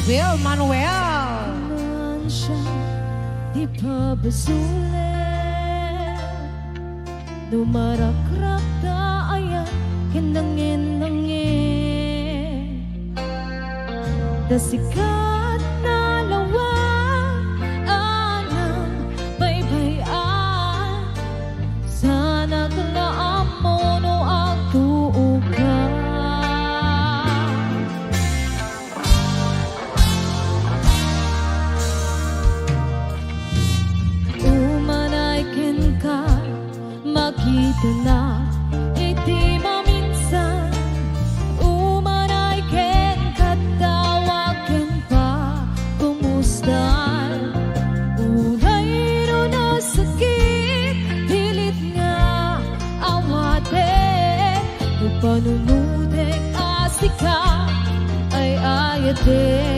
Will Manuel. Man siya di pa basulit, dumarakrak ta ayan kinangin-langin, dasikat na lawang anang baybayan, sana kalaan mo no ang tuugan. Makita na iti maminsan, umanay ken katawaken pa kumustan, unay ro na sakit pilit nga awate, upanunudek asika ay ayate.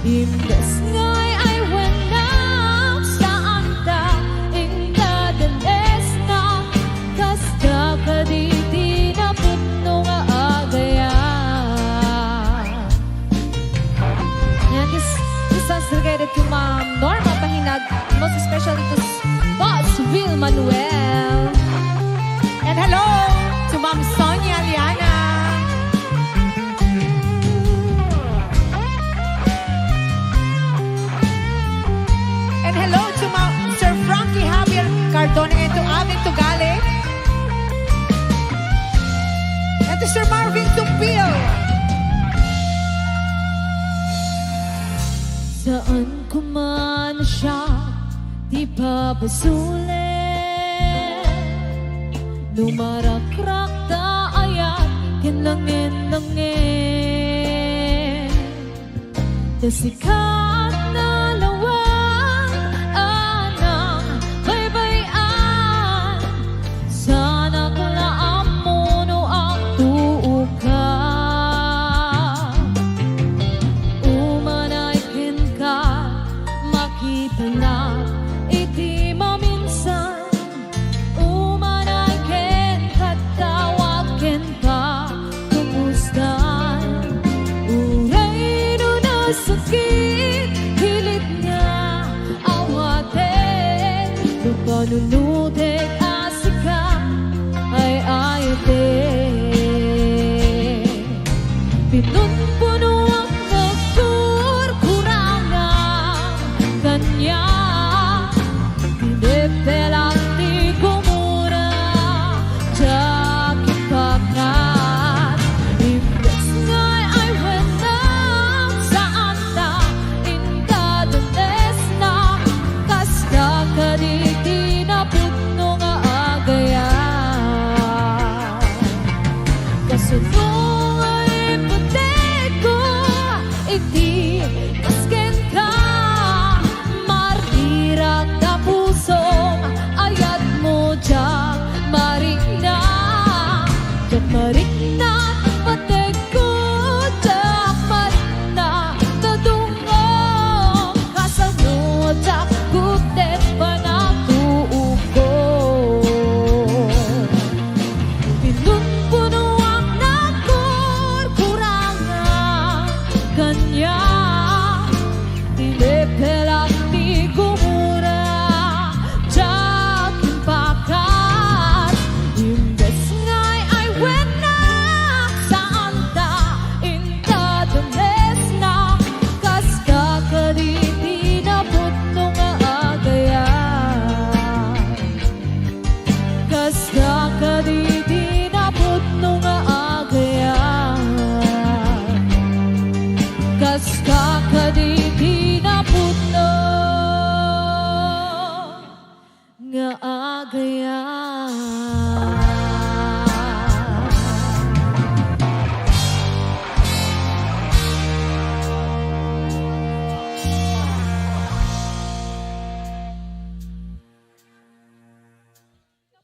Imbes ngay ay wenang saan ta ingkadanes na kasta kaditi na putno nga agayan. And this song's dedicated to Ma'am Norma Pahinag, most especially to Boss Will Manuel. And hello to Ma'am Sonia Liana. And hello to Sir Frankie Javier Cardona and to Amin Tugale. And to Sir Marvin Tupil. Saan ko man siya di pa basulit, lumarakrak ta ayat kinangin-langin, dasikat na lawang anang baybayan, sana kalaan mo no ang tuugan. Umanay ken ka makita na iti maminsan, umanay ken katawaken pa kumustan, uray no na sakit hilit nga awaten, lupanunudek asika ay ayate. Pinunpuno ang nagkurkurangan kanya, pinipelak di kumura jakit pakat. Imbes ngay ay wenang saan ta ingkadanes na kasta kaditi na putno nga agayan. Kasunong ay puteko iti kasken ka, martirang na pusong ayat mo jak marikna, jak marikna pateko, jak marikna tadungong kasano jak kutet panatuugo. Pinunpuno ang nagkurkurangan kanya,